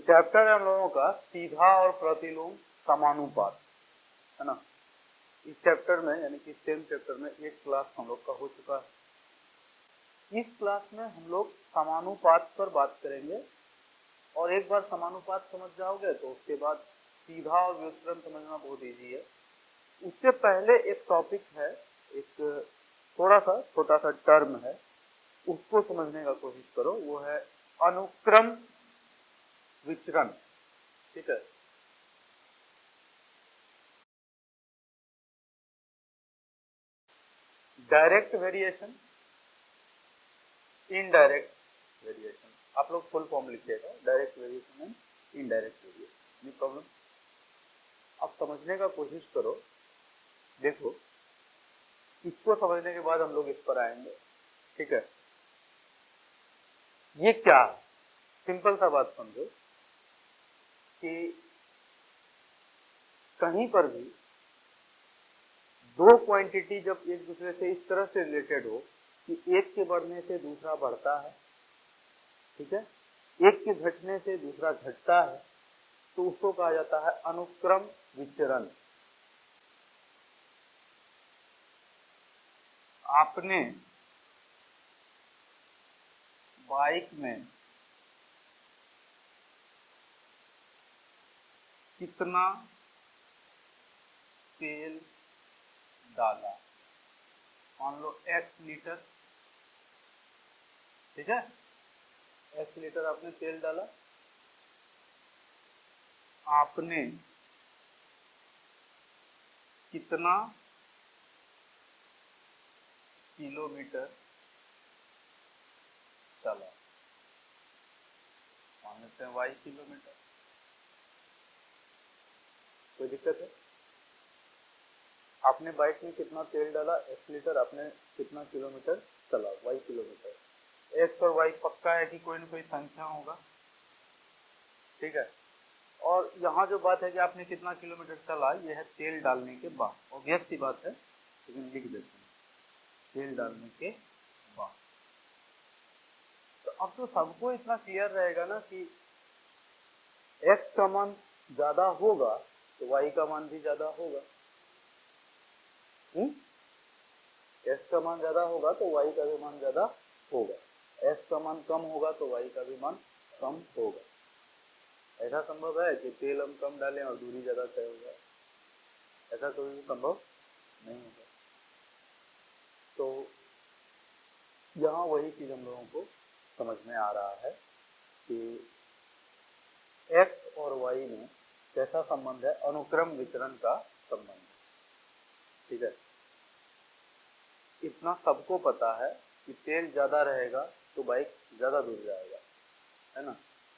Chapter है हम लोगों का सीधा और प्रतिलोम समानुपात, है ना। इस चैप्टर में यानी कि सेम चैप्टर में एक क्लास हम लोग का हो चुका है। इस क्लास में हम लोग समानुपात पर बात करेंगे और एक बार समानुपात समझ जाओगे तो उसके बाद सीधा और व्युत्क्रम समझना बहुत इजी है। उससे पहले एक टॉपिक है, एक थोड़ा सा छोटा सा टर्म है, उसको समझने का कोशिश करो। वो है अनुक्रम विचरण, ठीक है। डायरेक्ट वेरिएशन, इनडायरेक्ट वेरिएशन, आप लोग फुल फॉर्म लिखिएगा, direct variation and indirect variation, no problem. अब समझने का कोशिश करो। देखो, इसको समझने के बाद हम लोग इस पर आएंगे, ठीक है। ये क्या है, सिंपल सा बात समझो कि कहीं पर भी दो क्वांटिटी जब एक दूसरे से इस तरह से रिलेटेड हो कि एक के बढ़ने से दूसरा बढ़ता है, ठीक है, एक के घटने से दूसरा घटता है, तो उसको कहा जाता है अनुक्रम विचरण। आपने बाइक में कितना तेल डाला, मान लो x लीटर, ठीक है, x लीटर आपने तेल डाला। आपने कितना किलोमीटर चला, मान लेते हैं y किलोमीटर। कोई दिक्कत है? आपने बाइक में कितना तेल डाला x लीटर, आपने कितना किलोमीटर चला y किलोमीटर। x और y पक्का है कि कोई ना कोई संख्या होगा, ठीक है। और यहाँ जो बात है कि आपने कितना किलोमीटर चला, यह है तेल डालने के बाद, ऑब्वियस सी बात है, लेकिन लिख देते हैं तेल डालने के बाद। तो अब तो सबको इतना क्लियर रहेगा ना कि x का मान ज्यादा होगा तो y का मान भी ज्यादा होगा। x का मान ज्यादा होगा तो y का भी मान ज्यादा होगा, x का मान कम होगा तो y का भी मान कम होगा। ऐसा संभव है कि तेल हम कम डालें और दूरी ज्यादा तय हो जाए? ऐसा कभी भी संभव नहीं होगा। तो यहाँ वही चीज हम लोगों को समझ में आ रहा है कि x और y में कैसा संबंध है, अनुक्रम विचरण का संबंध, ठीक है। इतना सबको पता है कि तेल ज्यादा रहेगा तो बाइक ज्यादा दूर जाएगा, है ना।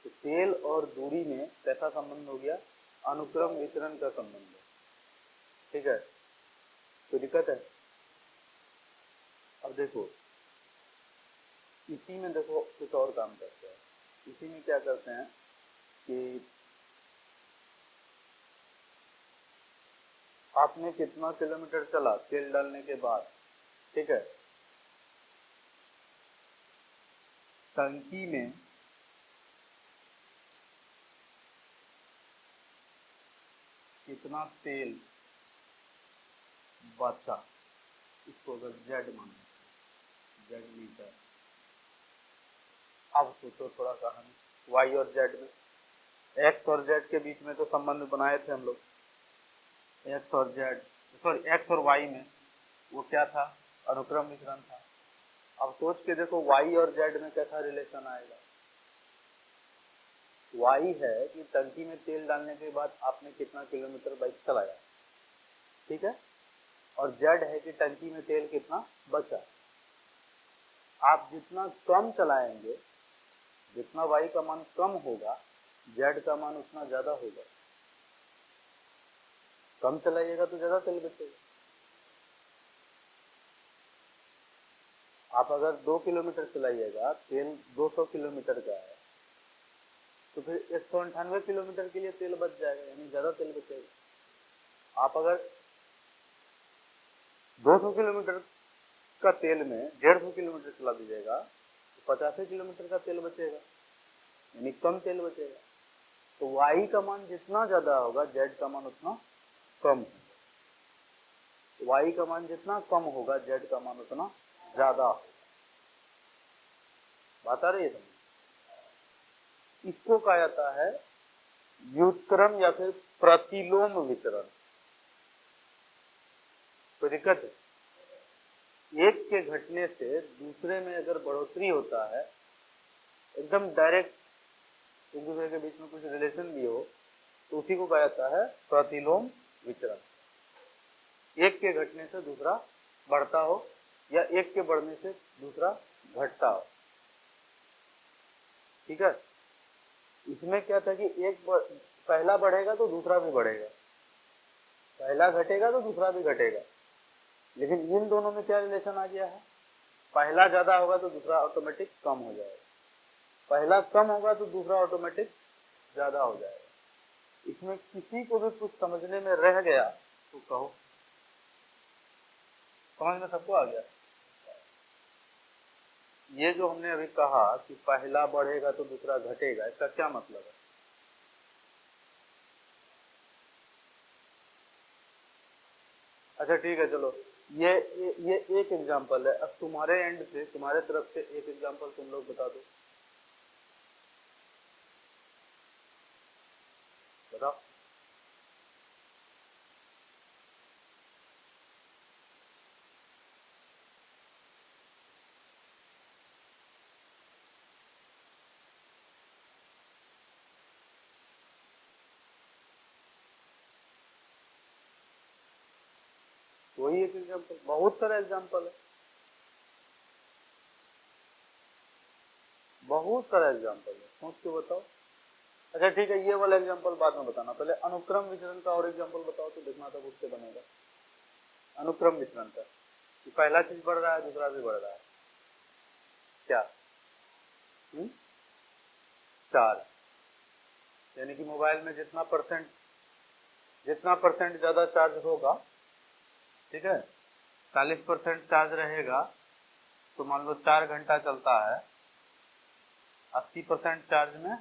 तो तेल और दूरी में कैसा संबंध हो गया, अनुक्रम विचरण का संबंध है, ठीक है। कोई दिक्कत है? अब देखो, इसी में देखो कुछ और काम करते हैं। इसी में क्या करते हैं कि आपने कितना किलोमीटर चला तेल डालने के बाद, ठीक है, टंकी में कितना तेल बचा, इसको अगर जेड माने, जेड लीटर। अब सोचो थोड़ा कहानी, वाई और जेड में, एक्स और जेड के बीच में तो संबंध बनाए थे हम लोग, एक्स और जेड, सॉरी एक्स और वाई में वो क्या था, अनुक्रम विचरण था। अब सोच के देखो वाई और जेड में कैसा रिलेशन आएगा। वाई है कि टंकी में तेल डालने के बाद आपने कितना किलोमीटर बाइक चलाया, ठीक है, और जेड है कि टंकी में तेल कितना बचा। आप जितना कम चलाएंगे, जितना वाई का मान कम होगा, जेड का मान उतना ज्यादा होगा। कम चलाइएगा तो ज्यादा तेल बचेगा। आप अगर 2 किलोमीटर चलाइएगा, तेल 200 किलोमीटर का है, तो फिर 198 किलोमीटर के लिए तेल बच जाएगा, यानी ज्यादा तेल बचेगा। आप अगर 200 किलोमीटर का तेल में 150 किलोमीटर चला दीजिएगा तो 85 किलोमीटर का तेल बचेगा, यानी कम तेल बचेगा। तो y का मान जितना ज्यादा होगा z का मान उतना कम होगा, y का मान जितना कम होगा z का मान उतना ज्यादा होगा। बात आ रही है समझ? इसको कहा जाता है व्युत्क्रम या फिर प्रतिलोम विचरण। कोई दिक्कत है? एक के घटने से दूसरे में अगर बढ़ोतरी होता है, एकदम डायरेक्ट एक दूसरे के बीच में कुछ रिलेशन भी हो, तो उसी को कहा जाता है प्रतिलोम विचरण। एक के घटने से दूसरा बढ़ता हो या एक के बढ़ने से दूसरा घटता हो। ठीक है, इसमें क्या था कि एक पहला बढ़ेगा तो दूसरा भी बढ़ेगा, पहला घटेगा तो दूसरा भी घटेगा, लेकिन इन दोनों में क्या रिलेशन आ गया है? पहला ज्यादा होगा तो दूसरा ऑटोमेटिक कम हो जाएगा, पहला कम होगा तो दूसरा ऑटोमेटिक ज्यादा हो जाएगा। इसमें किसी को भी कुछ समझने में रह गया तो कहो। समझ में सबको आ गया? ये जो हमने अभी कहा कि पहला बढ़ेगा तो दूसरा घटेगा, इसका क्या मतलब है? अच्छा ठीक है, चलो ये एक एग्जांपल है। अब तुम्हारे एंड से, तुम्हारे तरफ से एक एग्जांपल तुम लोग बता दो, बताओ। वही एक एग्जांपल, बहुत सारा एग्जांपल है, बहुत सारा एग्जांपल है, सोच के बताओ। अच्छा ठीक है, ये वाला एग्जांपल बाद में बताना, पहले अनुक्रम विचरण का और एग्जांपल बताओ तो देखना तब उससे बनेगा। अनुक्रम विचरण का कि पहला चीज बढ़ रहा है दूसरा भी बढ़ रहा है, क्या? चार्ज, यानी कि मोबाइल में जितना परसेंट ज्यादा चार्ज होगा, ठीक है, 40% चार्ज रहेगा तो मान लो 4 घंटा चलता है, 80% चार्ज में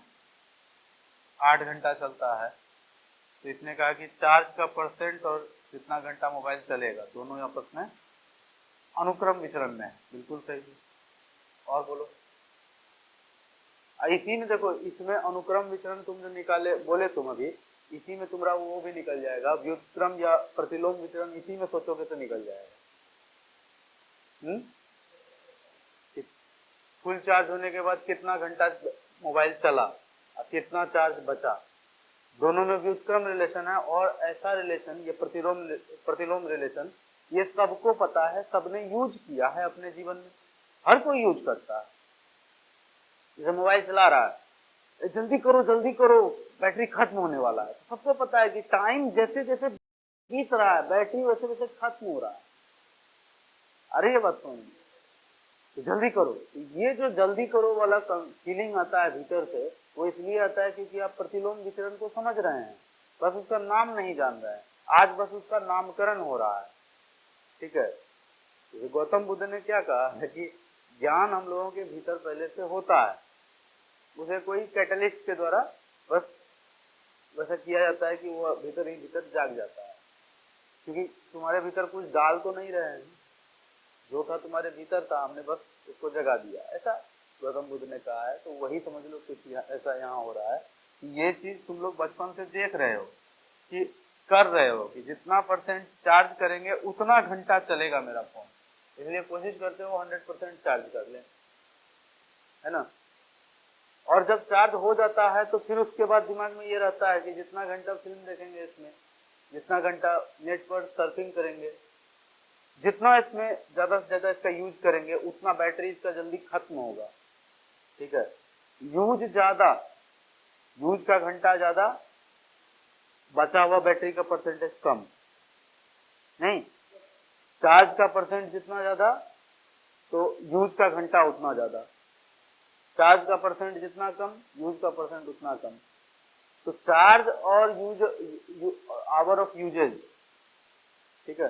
8 घंटा चलता है, तो इसने कहा कि चार्ज का परसेंट और जितना घंटा मोबाइल चलेगा दोनों आपस में अनुक्रम विचरण में है। बिल्कुल सही। और बोलो। इसी में देखो, इसमें अनुक्रम विचरण तुम जो निकाले बोले तुम अभी, इसी में तुम्हारा वो भी निकल जाएगा, व्युत्क्रम या प्रतिलोम विचरण इसी में सोचोगे तो निकल जाएगा। फुल चार्ज होने के बाद कितना घंटा मोबाइल चला और कितना चार्ज बचा, दोनों में व्युत्क्रम रिलेशन है। और ऐसा रिलेशन, ये प्रतिलोम रिलेशन, ये सबको पता है, सबने यूज किया है अपने जीवन में, हर कोई यूज करता है। जैसे मोबाइल चला रहा है, जल्दी करो बैटरी खत्म होने वाला है, सबको पता है कि टाइम जैसे जैसे बीत रहा है बैटरी वैसे वैसे खत्म हो रहा है। अरे ये बात सुन, तो जल्दी करो, तो ये जो जल्दी करो वाला फीलिंग आता है भीतर से, वो इसलिए आता है क्योंकि आप प्रतिलोम विचरण को समझ रहे हैं, बस उसका नाम नहीं जान रहे हैं, आज बस उसका नामकरण हो रहा है। ठीक है, तो गौतम बुद्ध ने क्या कहा है कि ज्ञान हम लोगों के भीतर पहले से होता है, उसे कोई कैटलिस्ट के द्वारा बस वैसा किया जाता है कि वो भीतर ही भीतर जाग जाता है, क्योंकि तुम्हारे भीतर कुछ डाल तो नहीं रहे हैं, जो था तुम्हारे भीतर था, हमने बस उसको जगा दिया, ऐसा गौतम बुद्ध ने कहा है। तो वही समझ लो कुछ ऐसा यहाँ हो रहा है कि ये चीज तुम लोग बचपन से देख रहे हो कि कर रहे हो कि जितना परसेंट चार्ज करेंगे उतना घंटा चलेगा मेरा फोन, इसलिए कोशिश करते हो 100% चार्ज कर ले, है ना। और जब चार्ज हो जाता है तो फिर उसके बाद दिमाग में ये रहता है कि जितना घंटा फिल्म देखेंगे इसमें, जितना घंटा नेट पर सर्फिंग करेंगे, जितना इसमें ज्यादा से ज्यादा इसका यूज करेंगे उतना बैटरी इसका जल्दी खत्म होगा। ठीक है, यूज ज्यादा, यूज का घंटा ज्यादा, बचा हुआ बैटरी का परसेंटेज कम, नहीं, चार्ज का परसेंट जितना ज्यादा तो यूज का घंटा उतना ज्यादा, चार्ज का परसेंट जितना कम यूज का परसेंट उतना कम। तो चार्ज और आवर ऑफ यूजेज, ठीक है,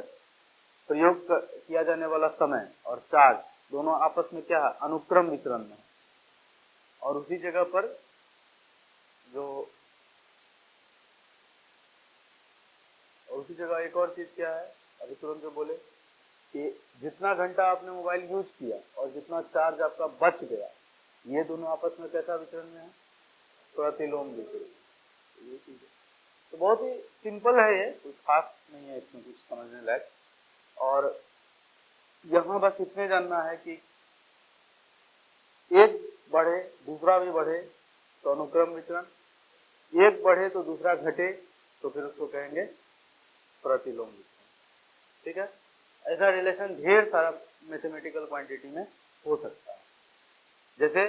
प्रयोग किया जाने वाला समय और चार्ज दोनों आपस में क्या है, अनुक्रम विचरण में। और उसी जगह पर जो जगह एक और चीज क्या है, अभी तुरंत जो बोले कि जितना घंटा आपने मोबाइल यूज किया और जितना चार्ज आपका बच गया, ये दोनों आपस में कैसा विचरण में है, प्रतिलोम विचरण। ये चीज है, तो बहुत ही सिंपल है, ये कुछ खास नहीं है इसमें कुछ समझने लायक। और यहाँ बस इतने जानना है कि एक बढ़े दूसरा भी बढ़े तो अनुक्रम विचरण, एक बढ़े तो दूसरा घटे तो फिर उसको कहेंगे प्रतिलोम विचरण। ठीक है, ऐसा रिलेशन ढेर सारा मैथमेटिकल क्वांटिटी में हो सकता है। जैसे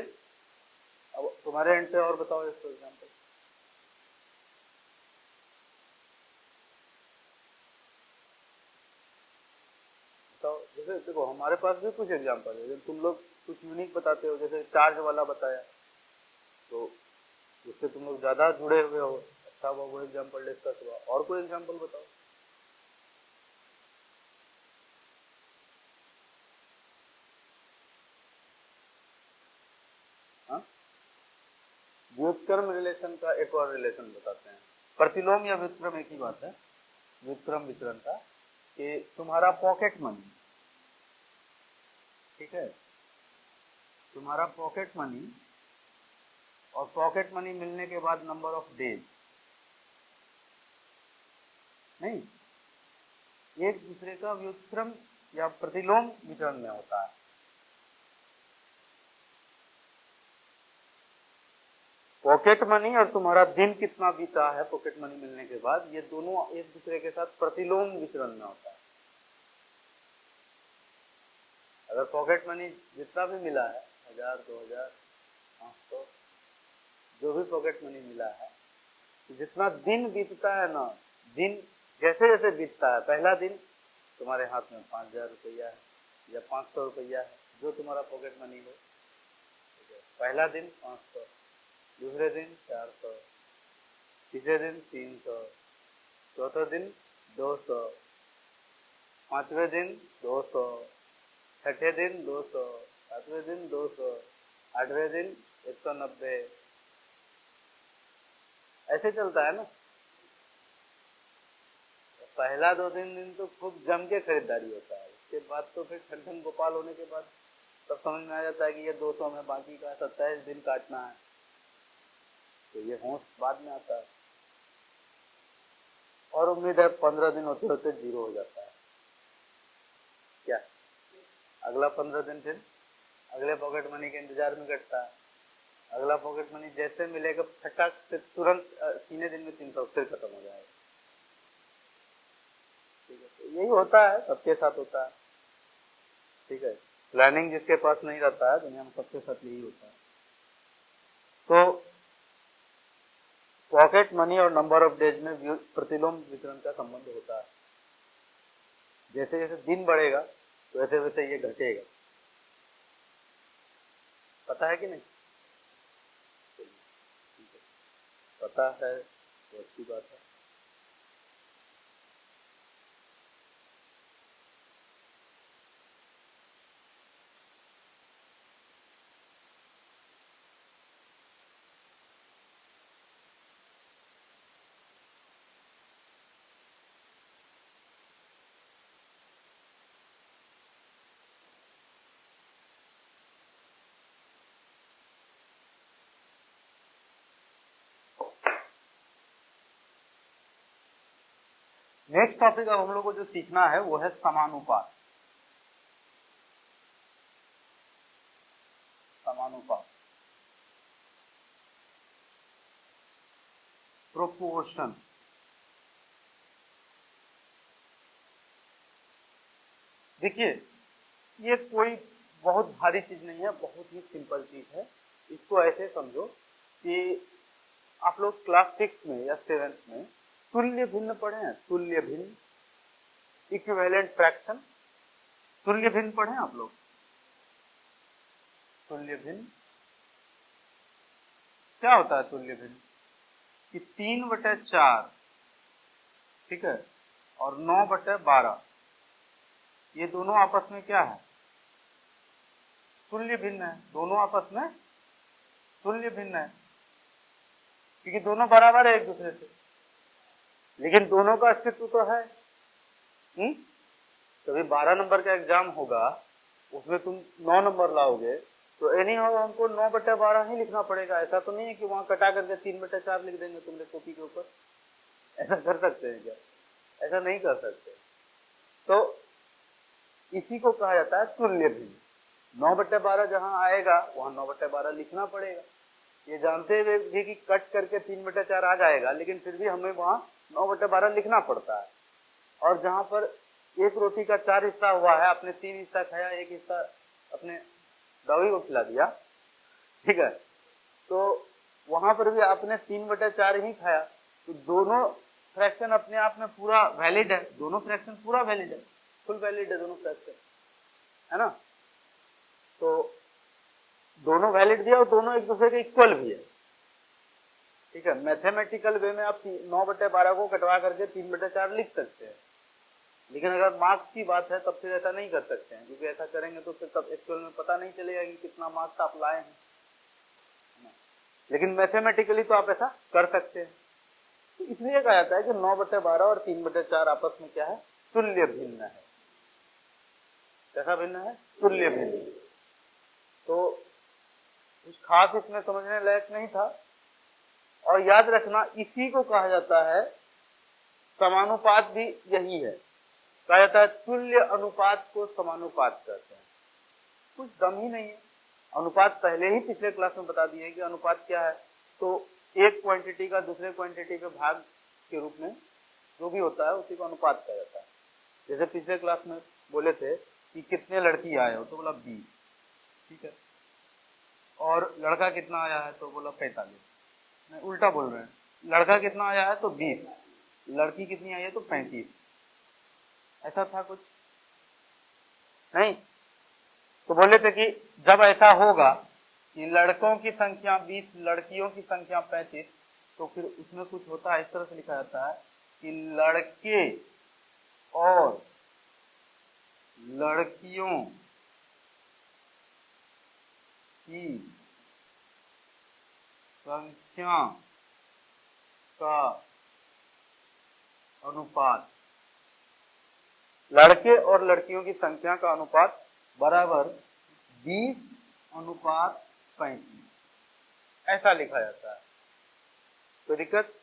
अब तुम्हारे एंड से और बताओ इसको एग्जाम्पल। बताओ, जैसे देखो हमारे पास भी कुछ एग्जाम्पल है, जब तुम लोग कुछ यूनिक बताते हो, जैसे चार्ज वाला बताया तो उससे तुम लोग ज्यादा जुड़े हुए हो, अच्छा हुआ वो एग्जाम्पल डिस्कस हुआ। और कोई एग्जाम्पल बताओ। हाँ, व्युत्क्रम रिलेशन का एक और रिलेशन बताते हैं। प्रतिलोम या व्युत्क्रम एक ही बात है, व्युत्क्रम विचरण का, कि तुम्हारा पॉकेट मनी, ठीक है, तुम्हारा पॉकेट मनी और पॉकेट मनी मिलने के बाद नंबर ऑफ डेज, नहीं, एक दूसरे का व्युत्क्रम या प्रतिलोम विचरण में होता है। पॉकेट मनी और तुम्हारा दिन कितना बीता है पॉकेट मनी मिलने के बाद, ये दोनों एक दूसरे के साथ प्रतिलोम विचरण में होता है। अगर पॉकेट मनी जितना भी मिला है, 1000, 2000, 500, जो भी पॉकेट मनी मिला है, जितना दिन बीतता है ना, दिन जैसे जैसे बीतता है, पहला दिन तुम्हारे हाथ में 5000 रुपया है या 500 रुपया है, जो तुम्हारा पॉकेट मनी हो, पहला दिन 500, दूसरे दिन 400, तीसरे दिन 300, चौथे दिन 200, पांचवें दिन 200, छठे दिन 200, सातवें दिन 200, आठवें दिन 190, ऐसे चलता है ना। पहला 2-3 दिन तो खूब जम के खरीदारी होता है, उसके बाद तो फिर ठंडन गोपाल होने के बाद तब समझ में आ जाता है कि ये 200 में बाकी का 27 दिन काटना है, तो ये होश बाद में आता है। और उम्मीद है 15 दिन होते होते जीरो हो जाता है। क्या अगला 15 दिन फिर अगले पॉकेट मनी के इंतजार में कटता है। अगला पॉकेट मनी जैसे मिलेगा फटाक से तुरंत सीने दिन में 300 फिर खत्म हो जाएगा। ठीक है, तो यही होता है, सबके साथ होता है। ठीक है, प्लानिंग जिसके पास नहीं रहता है दुनिया में, सबके साथ यही होता है। तो पॉकेट मनी और नंबर ऑफ डेज में प्रतिलोम विचरण का संबंध होता है। जैसे जैसे दिन बढ़ेगा तो वैसे वैसे ये घटेगा, पता है कि नहीं? पता है तो अच्छी बात है। नेक्स्ट टॉपिक अब हम लोग को जो सीखना है वो है समानुपात। समानुपात, प्रोपोर्शन। देखिए, ये कोई बहुत भारी चीज नहीं है, बहुत ही सिंपल चीज है। इसको ऐसे समझो कि आप लोग क्लास 6 में या 7th में तुल्य भिन्न पढ़े हैं। तुल्य भिन्न, इक्विवेलेंट फ्रैक्शन, तुल्य भिन्न पढ़े हैं आप लोग? तुल्य भिन्न क्या होता है? तुल्य भिन्न कि 3/4, ठीक है, और 9/12, ये दोनों आपस में क्या है? तुल्य भिन्न है। दोनों आपस में तुल्य भिन्न है क्योंकि दोनों बराबर है एक दूसरे से, लेकिन दोनों का अस्तित्व तो है। कभी 12 नंबर का एग्जाम होगा, उसमें तुम 9 नंबर लाओगे, तो एनी हाउ हमको 9/12 ही लिखना पड़ेगा। ऐसा तो नहीं है कि वहां कटा करके 3/4 लिख देंगे तुमने कॉपी के ऊपर। ऐसा कर सकते हैं क्या? ऐसा नहीं कर सकते। तो इसी को कहा जाता है तुल्य भिन्न। 9/12 जहां आएगा वहां 9/12 लिखना पड़ेगा। ये जानते हुए भी कि कट करके 3/4 आ जाएगा, लेकिन फिर भी हमें वहां 9/12 लिखना पड़ता है। और जहां पर एक रोटी का 4 हिस्सा हुआ है, आपने 3 हिस्सा खाया, एक हिस्सा अपने डॉगी को खिला दिया, ठीक है, तो वहां पर भी आपने 3/4 ही खाया, तो दोनों फ्रैक्शन अपने आप में पूरा वैलिड है, दोनों फ्रैक्शन पूरा वैलिड है, फुल वैलिड है दोनों फ्रैक्शन, है ना। तो दोनों वैलिड भी है और दोनों एक दूसरे के इक्वल भी है, ठीक है। मैथमेटिकल वे में आप 9/12 को कटवा करके 3/4 लिख सकते हैं, लेकिन अगर मार्क्स की बात है तब फिर ऐसा नहीं कर सकते हैं, क्योंकि ऐसा करेंगे तो फिर तब एक्चुअल में पता नहीं चलेगा कि कितना मार्क्स आप लाए हैं। लेकिन मैथमेटिकली तो आप ऐसा कर सकते हैं। तो इसलिए कहा जाता है कि 9/12 और 3/4 आपस में क्या है? तुल्य भिन्न है। कैसा भिन्न है? तुल्य भिन्न। तो कुछ खास इसमें समझने लायक नहीं था। और याद रखना, इसी को कहा जाता है समानुपात, भी यही है, कहा जाता है तुल्य अनुपात को समानुपात कहते हैं। कुछ दम ही नहीं है। अनुपात पहले ही पिछले क्लास में बता दिए कि अनुपात क्या है। तो एक क्वांटिटी का दूसरे क्वांटिटी पे भाग के रूप में जो भी होता है उसी को अनुपात कहा जाता है। जैसे पिछले क्लास में बोले थे कि कितने लड़की आए हो, तो बोला 20, ठीक है, और लड़का कितना आया है, तो बोला 45। नहीं, उल्टा बोल रहे हैं, लड़का कितना आया है तो 20, लड़की कितनी आई है तो 35। ऐसा था कुछ नहीं। तो बोले थे कि जब ऐसा होगा कि लड़कों की संख्या 20, लड़कियों की संख्या 35, तो फिर उसमें कुछ होता है, इस तरह से लिखा जाता है कि लड़के और लड़कियों की संख्या का अनुपात, लड़के और लड़कियों की संख्या का अनुपात बराबर 20:35, ऐसा लिखा जाता है। तो दिक्कत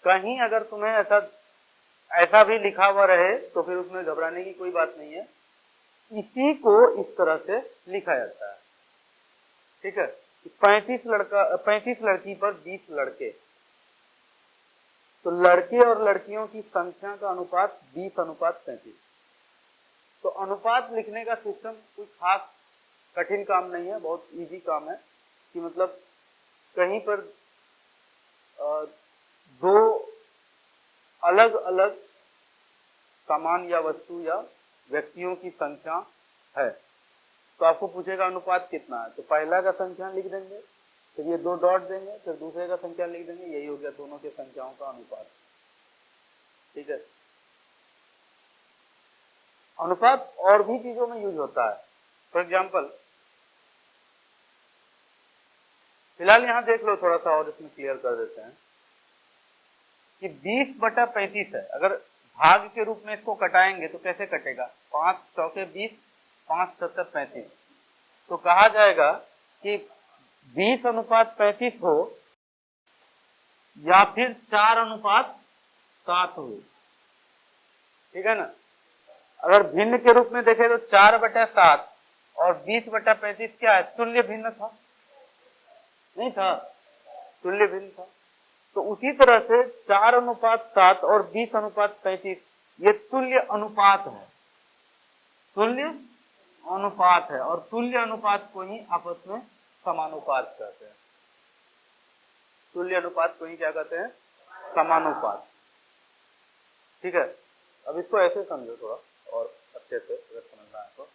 कहीं अगर तुम्हें ऐसा भी लिखा हुआ रहे तो फिर उसमें घबराने की कोई बात नहीं है। इसी को इस तरह से लिखा जाता है, ठीक है। 35 लड़की पर 20 लड़के, तो लड़के और लड़कियों की संख्या का अनुपात 20:35। तो अनुपात लिखने का सिस्टम कोई खास कठिन काम नहीं है, बहुत इजी काम है। कि मतलब कहीं पर दो अलग अलग सामान या वस्तु या व्यक्तियों की संख्या है, तो आपको पूछेगा अनुपात कितना है, तो पहला का संख्या लिख देंगे, फिर ये 2 डॉट देंगे, फिर दूसरे का संख्या लिख देंगे, यही हो गया दोनों के संख्याओं का अनुपात, ठीक है। अनुपात और भी चीजों में यूज होता है। फॉर एग्जाम्पल, फिलहाल यहां देख लो थोड़ा सा और इसमें क्लियर कर देते हैं कि 20/35 है। अगर भाग के रूप में इसको कटाएंगे तो कैसे कटेगा? 5 चौके 20, 5 7 35। तो कहा जाएगा कि 20:35 हो या फिर 4:7 हो, ठीक है ना। अगर भिन्न के रूप में देखें तो 4/7 और 20/35 क्या है? तुल्य भिन्न था, नहीं था? तुल्य भिन्न था। तो उसी तरह से 4:7 और 20:35 ये तुल्य अनुपात है, तुल्य अनुपात है। और तुल्य अनुपात को ही आपस में समानुपात कहते हैं। तुल्य अनुपात को ही क्या कहते हैं? समानुपात, ठीक है। अब इसको ऐसे समझो थोड़ा और अच्छे से अगर समझना है तो।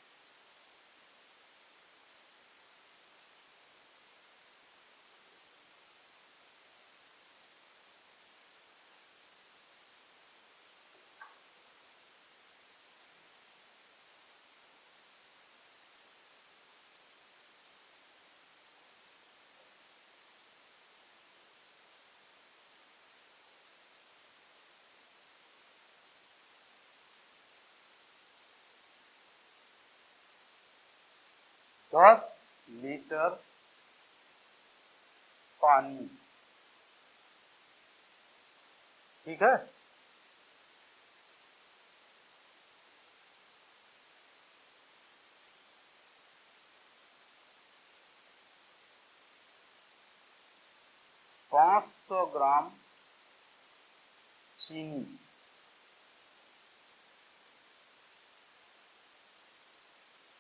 10 लीटर पानी, ठीक है। पाँच सौ ग्राम चीनी,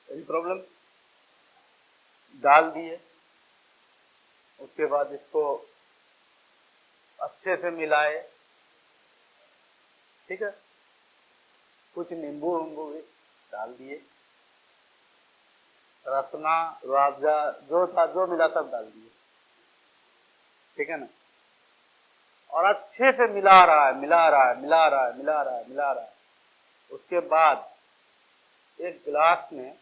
प्रॉब्लम डाल दिए। उसके बाद इसको अच्छे से मिलाए, ठीक है। कुछ नींबू वींबू भी डाल दिए, रसना रुआवजा जो था जो मिला सब डाल दिए, ठीक है ना। और अच्छे से मिला रहा है, मिला रहा है, मिला रहा है, मिला रहा है, मिला रहा है। उसके बाद एक गिलास में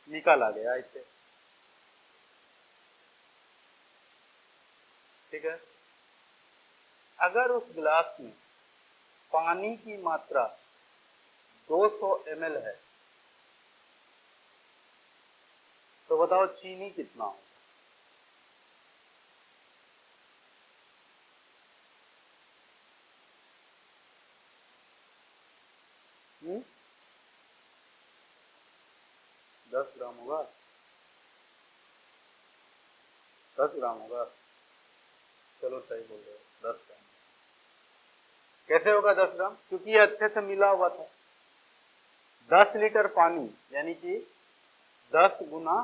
निकाला गया इसे, ठीक है। अगर उस गिलास में पानी की मात्रा 200 ml है तो बताओ चीनी कितना हो? हुँ? 10 ग्राम होगा, 10 ग्राम होगा। चलो सही बोल रहे हो, 10 ग्राम। कैसे होगा 10 ग्राम? क्योंकि ये अच्छे से मिला हुआ था। 10 लीटर पानी यानी कि 10 गुना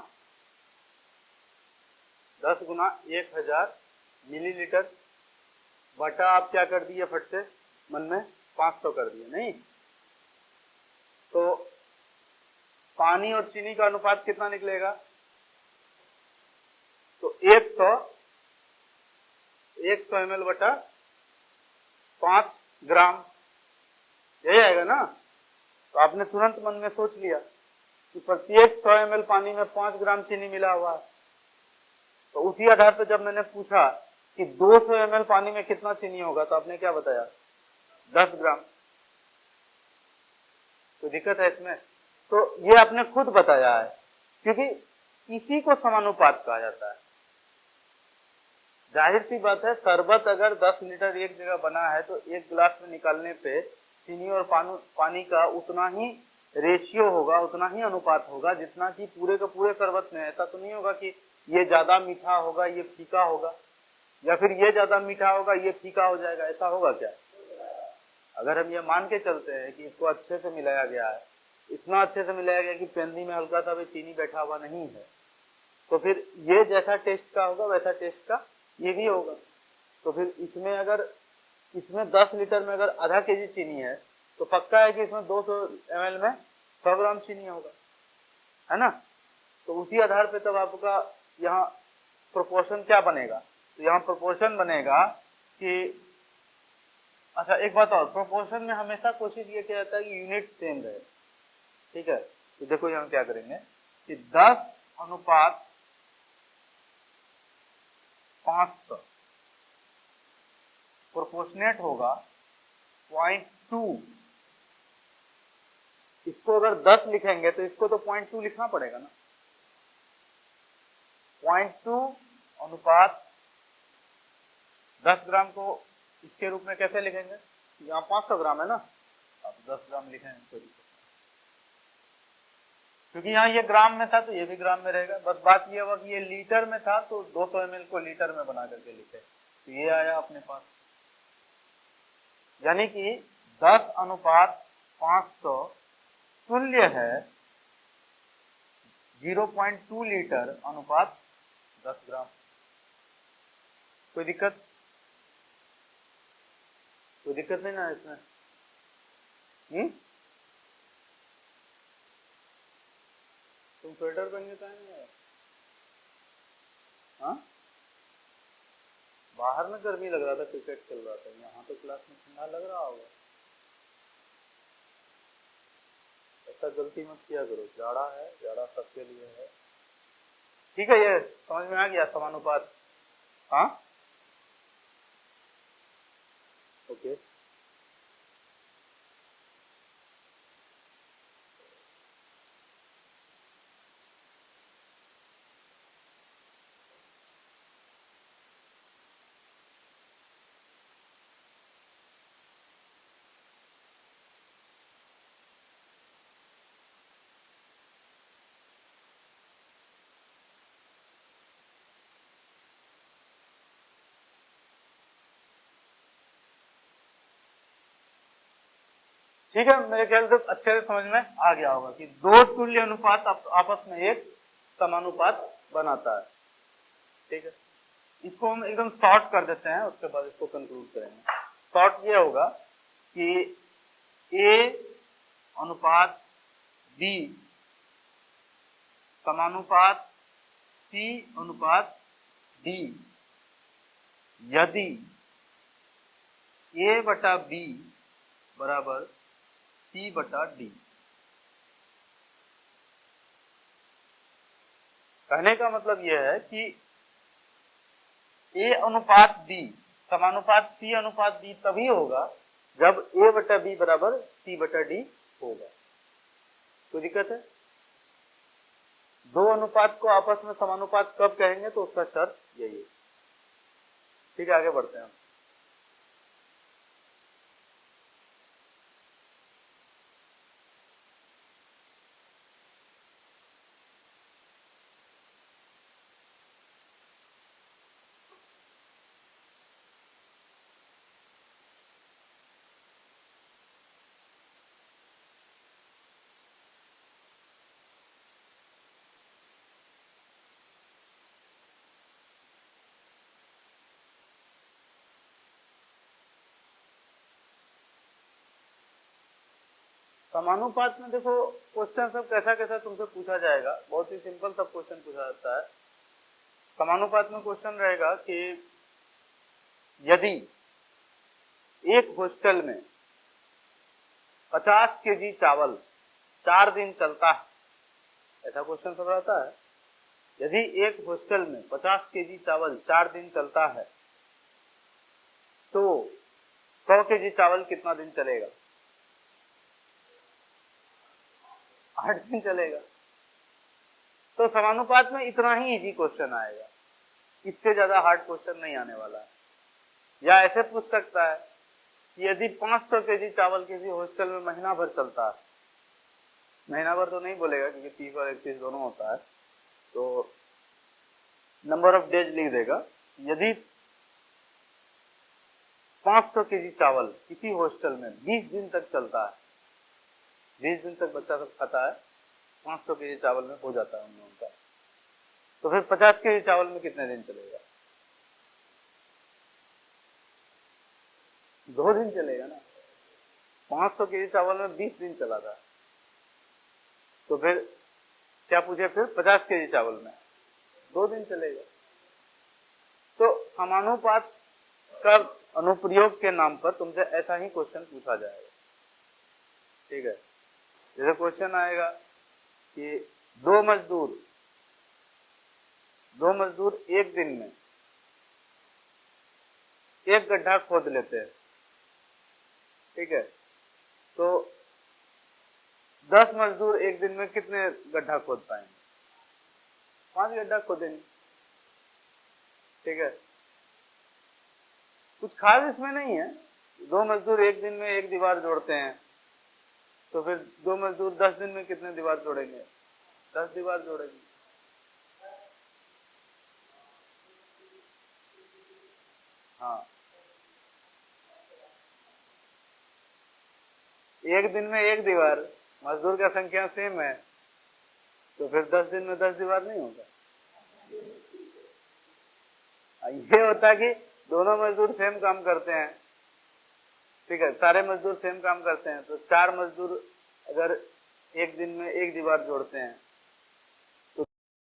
1000 मिलीलीटर बटा आप क्या कर दिए फट से मन में 500 कर दिए, नहीं तो पानी और चीनी का अनुपात कितना निकलेगा? तो 100 ml बटा 5 ग्राम, यही आएगा ना। तो आपने तुरंत मन में सोच लिया कि प्रत्येक 100 ml पानी में 5 ग्राम चीनी मिला हुआ है। तो उसी आधार पर जब मैंने पूछा कि 200 ml पानी में कितना चीनी होगा तो आपने क्या बताया? 10 ग्राम। तो दिक्कत है इसमें? तो ये आपने खुद बताया है, क्योंकि इसी को समानुपात कहा जाता है। जाहिर सी बात है, शरबत अगर 10 लीटर एक जगह बना है तो एक गिलास में निकालने पे चीनी और पानी का उतना ही रेशियो होगा, उतना ही अनुपात होगा जितना कि पूरे का पूरे शरबत में। ऐसा तो नहीं होगा कि ये ज्यादा मीठा होगा ये फीका होगा, या फिर ये ज्यादा मीठा होगा ये फीका हो जाएगा, ऐसा होगा क्या? अगर हम ये मान के चलते हैं कि इसको अच्छे से मिलाया गया है, इतना अच्छे से मिलाया गया कि पेंदी में हल्का सा भी चीनी बैठा हुआ नहीं है, तो फिर ये जैसा टेस्ट का होगा वैसा टेस्ट का ये भी होगा। तो फिर इसमें 10 लीटर में अगर आधा केजी चीनी है तो पक्का है कि इसमें 200 ml में 100 ग्राम चीनी होगा, है ना। तो उसी आधार पे तब आपका यहाँ प्रोपोर्शन क्या बनेगा? तो यहाँ प्रोपोर्शन बनेगा कि अच्छा एक बात और, प्रोपोर्शन में हमेशा कोशिश ये किया जाता है कि यूनिट सेम रहे, ठीक है। तो देखो यहाँ क्या करेंगे कि 10 अनुपात 500 प्रोपोर्शनेट होगा 0.2। इसको अगर 10 लिखेंगे तो इसको तो 0.2 लिखना पड़ेगा ना। 0.2 अनुपात 10 ग्राम को इसके रूप में कैसे लिखेंगे? यहाँ 500 ग्राम है ना, अब 10 ग्राम लिखेंगे तो क्योंकि यहाँ ये ग्राम में था तो ये भी ग्राम में रहेगा। बस बात ये हुआ कि ये लीटर में था तो 200 ml को लीटर में बना करके लिखे, तो ये आया अपने पास। यानी कि 10 अनुपात 500 तुल्य है 0.2 लीटर अनुपात 10 ग्राम। कोई दिक्कत नहीं ना इसमें? तुम स्वेटर पहन के कहा नहीं? हाँ, बाहर में गर्मी लग रहा था, क्रिकेट चल रहा था, यहाँ तो क्लास में ठंडा लग रहा होगा। ऐसा गलती मत किया करो, जाड़ा है, जाड़ा सबके लिए है, ठीक है। ये समझ में आ गया समानुपात? हाँ ओके। ठीक है, मेरे ख्याल से अच्छे से समझ में आ गया होगा कि दो तुल्य अनुपात आपस में एक समानुपात बनाता है। ठीक है, इसको हम एकदम शॉर्ट कर देते हैं, उसके बाद इसको कंक्लूड करेंगे। शॉर्ट ये होगा कि A अनुपात B समानुपात C अनुपात D यदि A बटा B बराबर C बटा D। कहने का मतलब यह है कि A अनुपात B समानुपात C अनुपात D तभी होगा जब A बटा B बराबर C बटा D होगा। कोई दिक्कत है? दो अनुपात को आपस में समानुपात कब कहेंगे तो उसका शर्त यही है। ठीक है, आगे बढ़ते हैं। समानुपात में देखो क्वेश्चन सब कैसा कैसा तुमसे पूछा जाएगा, बहुत ही सिंपल सब क्वेश्चन पूछा जाता है। समानुपात में क्वेश्चन रहेगा कि यदि एक हॉस्टल में 50 केजी चावल 4 दिन चलता है, ऐसा क्वेश्चन सब रहता है। यदि एक हॉस्टल में 50 केजी चावल 4 दिन चलता है तो 100 केजी चावल कितना दिन चलेगा? 8 दिन चलेगा। तो समानुपात में इतना ही इजी क्वेश्चन आएगा, इससे ज्यादा हार्ड क्वेश्चन नहीं आने वाला है। या ऐसे पूछ सकता है कि यदि 500 केजी चावल किसी हॉस्टल में महीना भर चलता है, महीना भर तो नहीं बोलेगा क्योंकि 30 और 31 दोनों होता है, तो नंबर ऑफ डेज लिख देगा। यदि 500 केजी चावल किसी हॉस्टल में 20 दिन तक चलता है, 20 दिन तक बच्चा सब खाता है, 500 केजी चावल में हो जाता है उन लोगों का, तो फिर 50 केजी चावल में कितने दिन चलेगा? 2 दिन चलेगा ना। 500 केजी चावल में 20 दिन चला था, तो फिर क्या पूछे? फिर 50 केजी चावल में 2 दिन चलेगा। तो समानुपात का अनुप्रयोग के नाम पर तुमसे ऐसा ही क्वेश्चन पूछा जाएगा। ठीक है, जैसे क्वेश्चन आएगा कि दो मजदूर एक दिन में एक गड्ढा खोद लेते हैं। ठीक है, तो 10 मजदूर एक दिन में कितने गड्ढा खोद पाएंगे? 5 गड्ढा खोदेंगे। ठीक है, कुछ खास इसमें नहीं है। 2 मजदूर एक दिन में एक दीवार जोड़ते हैं, तो फिर 2 मजदूर 10 दिन में कितने दीवार जोड़ेंगे? 10 दीवार जोड़ेंगे। हाँ, एक दिन में एक दीवार, मजदूर का संख्या सेम है, तो फिर 10 दिन में 10 दीवार नहीं होगा। ये होता कि दोनों मजदूर सेम काम करते हैं। ठीक है, सारे मजदूर सेम काम करते हैं, तो 4 मजदूर अगर एक दिन में एक दीवार जोड़ते हैं, तो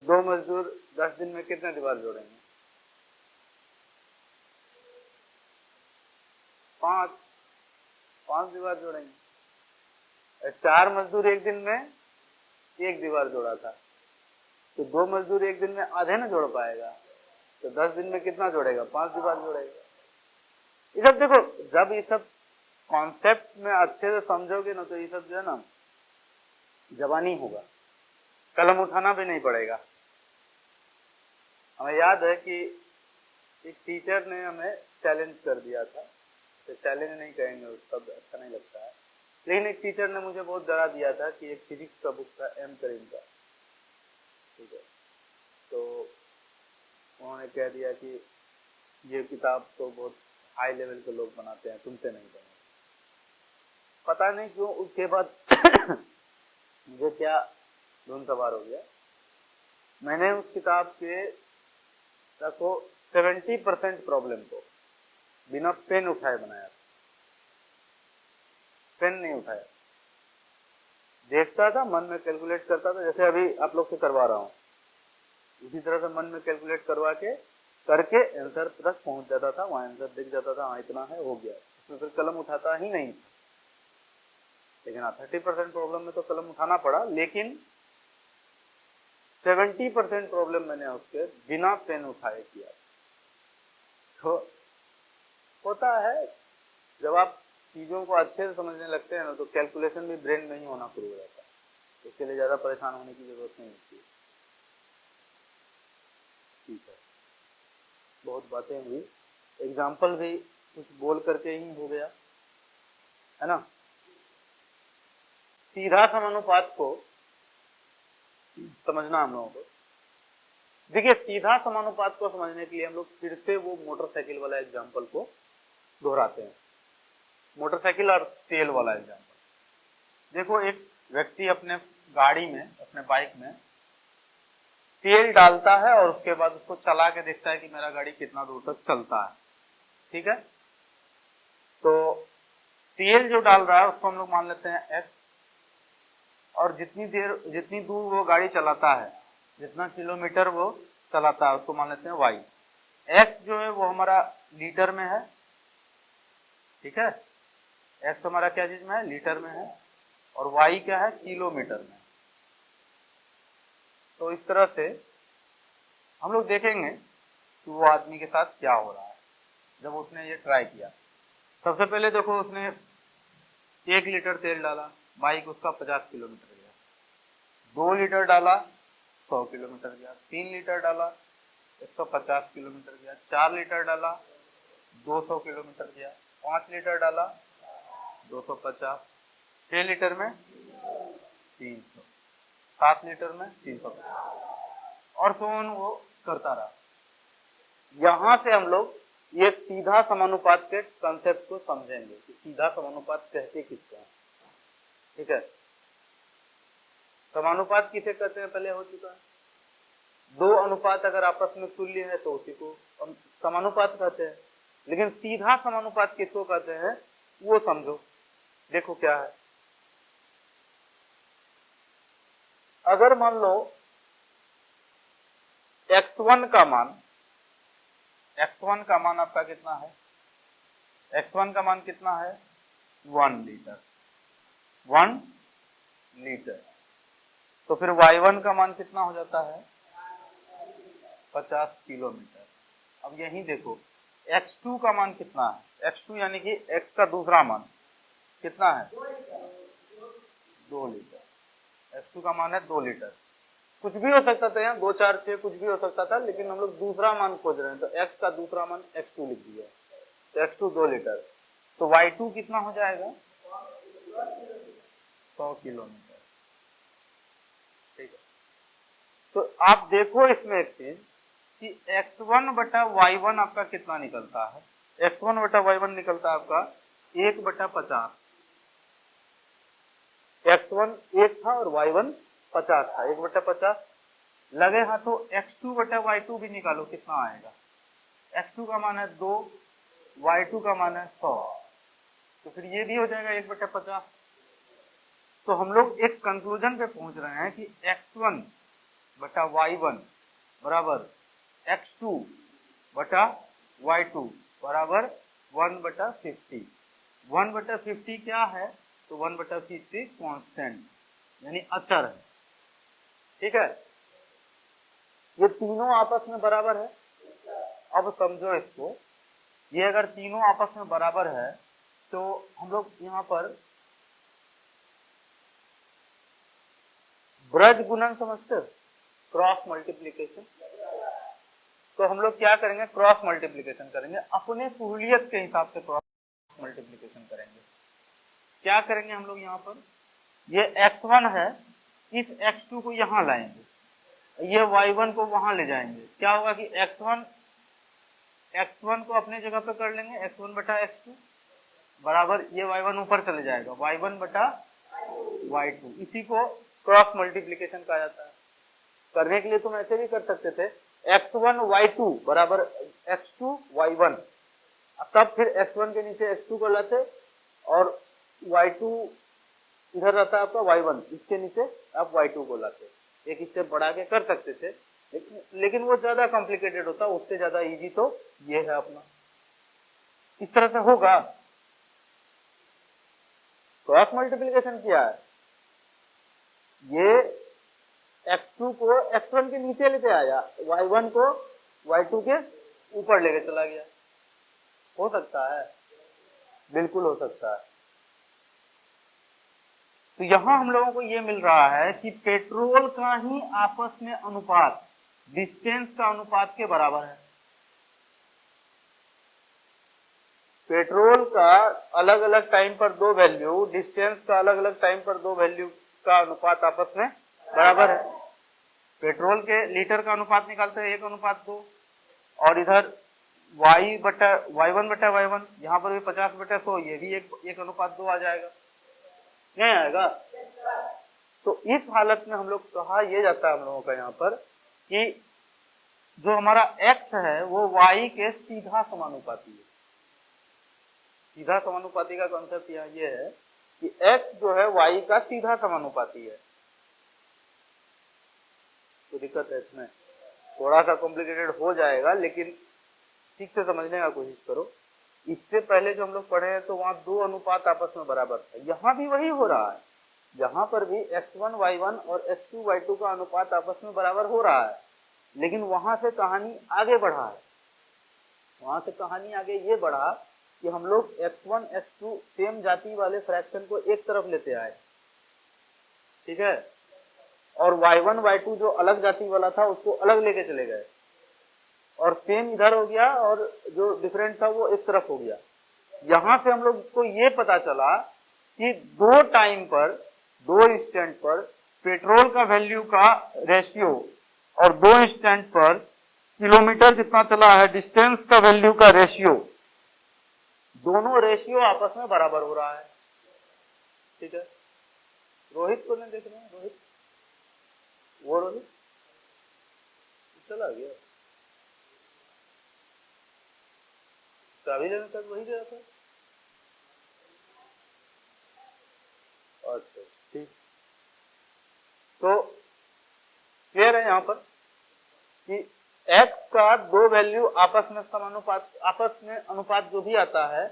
2 मजदूर 10 दिन में कितने दीवार जोड़ेंगे? 5 दीवार जोड़ेंगे। 4 मजदूर एक दिन में एक दीवार जोड़ा था, तो 2 मजदूर एक दिन में आधे ना जोड़ पाएगा, तो 10 दिन में कितना जोड़ेगा? 5 दीवार जोड़ेगा। ये सब देखो, जब ये सब कॉन्सेप्ट में अच्छे से समझोगे ना, तो ये सब जो है ना जबानी होगा, कलम उठाना भी नहीं पड़ेगा। हमें याद है कि एक टीचर ने हमें चैलेंज कर दिया था, तो चैलेंज नहीं कहेंगे, उस शब्द अच्छा नहीं लगता है, लेकिन एक टीचर ने मुझे बहुत डरा दिया था कि एक फिजिक्स का बुक था एम करीम का। ठीक है, तो उन्होंने कह दिया कि ये किताब तो बहुत हाई लेवल के लोग बनाते हैं, तुमसे नहीं बनेगा। पता नहीं क्यों उसके बाद मुझे क्या धुन सवार हो गया। मैंने उस किताब के देखो 70% प्रॉब्लम को बिना पेन उठाए बनाया, पेन नहीं उठाया, देखता था, मन में कैलकुलेट करता था, जैसे अभी आप लोग से करवा रहा हूँ, उसी तरह से मन में कैलकुलेट करवा के करके आंसर तक पहुंच जाता था, वहां आंसर दिख जाता था, हाँ इतना है, हो गया। उसमें फिर कलम उठाता ही नहीं। लेकिन हाँ 30% प्रॉब्लम में तो कलम उठाना पड़ा, लेकिन 70% प्रॉब्लम मैंने उसके बिना पेन उठाए किया। तो होता है जब आप चीजों को अच्छे से समझने लगते हैं ना, तो कैलकुलेशन भी ब्रेन में ही होना शुरू हो जाता है, इसके लिए ज्यादा परेशान होने की जरूरत नहीं होती। ठीक है, बहुत बातें हुई, एग्जाम्पल भी कुछ बोल करके ही हो गया है ना। सीधा समानुपात को समझना हम लोगों को, देखिए सीधा समानुपात को समझने के लिए हम लोग फिर से वो मोटरसाइकिल वाला एग्जाम्पल को दोहराते हैं, मोटरसाइकिल और तेल वाला एग्जाम्पल। देखो एक व्यक्ति अपने गाड़ी में, अपने बाइक में तेल डालता है और उसके बाद उसको चला के देखता है कि मेरा गाड़ी कितना दूर तक चलता है। ठीक है, तो तेल जो डाल रहा है उसको हम लोग मान लेते हैं एक्स, और जितनी दूर वो गाड़ी चलाता है, जितना किलोमीटर वो चलाता है, उसको मान लेते हैं वाई। एक्स जो है वो हमारा लीटर में है, ठीक है, एक्स हमारा क्या चीज में है, लीटर में है, और वाई क्या है, किलोमीटर में। तो इस तरह से हम लोग देखेंगे कि वो आदमी के साथ क्या हो रहा है जब उसने ये ट्राई किया। सबसे पहले देखो उसने 1 लीटर तेल डाला, बाइक उसका 50 किलोमीटर गया। 2 लीटर डाला 100 किलोमीटर गया। 3 लीटर डाला 150 किलोमीटर गया। 4 लीटर डाला 200 किलोमीटर गया। 5 लीटर डाला 250। 6 लीटर में 300। 7 लीटर में 350, और so on वो करता रहा। यहां से हम लोग ये सीधा समानुपात के कंसेप्ट को समझेंगे कि सीधा समानुपात कहते किसको हैं। ठीक है, समानुपात किसे कहते हैं पहले हो चुका है। दो अनुपात अगर आपस में तुल्य है तो उसी को समानुपात कहते हैं। लेकिन सीधा समानुपात किसको कहते हैं वो समझो। देखो क्या है, अगर मान लो x1 का मान आपका कितना है, x1 का मान कितना है 1 लीटर, 1 लीटर। तो फिर y1 का मान कितना हो जाता है 50 किलोमीटर। अब यही देखो x2 का मान कितना है, x2 यानी कि x का दूसरा मान कितना है 2 लीटर। x2 का मान है 2 लीटर। कुछ भी हो सकता था यहाँ 2 4 6 कुछ भी हो सकता था, लेकिन हम लोग दूसरा मान खोज रहे हैं, तो x का दूसरा मान x2 लिख दिया। तो x2 2 लीटर, तो y2 कितना हो जाएगा 100 किलोमीटर। ठीक है, तो आप देखो इसमें एक चीज कि x1 बटा y1 आपका कितना निकलता है, x1 बटा y1 निकलता है आपका 1/50। x1 1 था और y1 50 था, 1/50 लगे हाथों x2 बटा y2 भी निकालो कितना आएगा। x2 का मान है 2, y2 का मान है 100, तो फिर ये भी हो जाएगा 1/50। तो हम लोग एक कंक्लूजन पे पहुंच रहे हैं कि x1 बटा y1 बराबर x2 बटा y2 बराबर 1/50। 1/50 क्या है, तो 1/50 कांस्टेंट यानी अचर है। ठीक है, ये तीनों आपस में बराबर है। अब समझो इसको, ये अगर तीनों आपस में बराबर है तो हम लोग यहाँ पर ब्रज गुणन समझते हो, क्रॉस मल्टीप्लीकेशन। तो हम लोग क्या करेंगे, क्रॉस मल्टीप्लीकेशन करेंगे, अपने सहूलियत के हिसाब से क्रॉस मल्टीप्लीकेशन करेंगे। क्या करेंगे हम लोग यहाँ पर, ये x1 है, इस x2 को यहाँ लाएंगे, ये y1 को वहां ले जाएंगे। क्या होगा कि x1 को अपने जगह पे कर लेंगे, x1 बटा x2, बराबर ये y1 ऊपर चले जाएगा, y1 बटा y2, इसी को क्रॉस मल्टीप्लीकेशन कहा जाता है। करने के लिए तुम ऐसे भी कर सकते थे, x1 y2 बराबर x2 y1, तब फिर x1 के नीचे x2 को लाते और y2 इधर रहता है आपका y1, इसके नीचे आप y2 को लाते, एक स्टेप बढ़ा के कर सकते थे, लेकिन वो ज्यादा कॉम्प्लिकेटेड होता, उससे ज्यादा इजी तो ये है अपना। इस तरह से होगा। क्रॉस मल्टीप्लिकेशन किया है, ये x2 को x1 के नीचे लेके आया, y1 को y2 के ऊपर लेके चला गया। हो सकता है, बिल्कुल हो सकता है। तो यहां हम लोगों को ये मिल रहा है कि पेट्रोल का ही आपस में अनुपात डिस्टेंस का अनुपात के बराबर है। पेट्रोल का अलग अलग टाइम पर दो वैल्यू, डिस्टेंस का अलग अलग टाइम पर दो वैल्यू का अनुपात आपस में बराबर है। पेट्रोल के लीटर का अनुपात निकालते हैं 1:2, और इधर y1 बटा y1, यहाँ पर भी 50/100, ये भी 1:2 आ जाएगा, नहीं आएगा? तो इस हालत में हम लोग कहा यह जाता है हम लोगों का यहाँ पर कि जो हमारा x है वो y के सीधा समानुपाती है। सीधा समानुपाती का कॉन्सेप्ट यहाँ ये है कि x जो है y का सीधा समानुपाती है। तो दिक्कत है इसमें, थोड़ा सा कॉम्प्लिकेटेड हो जाएगा, लेकिन ठीक से समझने का कोशिश करो। इससे पहले जो हम लोग पढ़े हैं तो वहां दो अनुपात आपस में बराबर था, यहाँ भी वही हो रहा है। यहाँ पर भी x1 y1 और x2 y2 का अनुपात आपस में बराबर हो रहा है, लेकिन वहां से कहानी आगे बढ़ा है। वहां से कहानी आगे ये बढ़ा कि हम लोग x1 x2 सेम जाति वाले फ्रैक्शन को एक तरफ लेते आए, ठीक है, और y1 y2 जो अलग जाति वाला था उसको अलग लेके चले गए, और सेम इधर हो गया और जो डिफरेंट था वो एक तरफ हो गया। यहां से हम लोग को ये पता चला कि दो टाइम पर, दो इंस्टेंट पर पेट्रोल का वैल्यू का रेशियो और दो इंस्टेंट पर किलोमीटर कितना चला है डिस्टेंस का वैल्यू का रेशियो, दोनों रेशियो आपस में बराबर हो रहा है। ठीक है, रोहित को नहीं देख रहे हैं? रोहित, वो रोहित चला गया, चाबी लेने तक वही गया था। अच्छा ठीक, तो क्लियर है यहाँ पर कि x का दो वैल्यू आपस में समानुपात, आपस में अनुपात जो भी आता है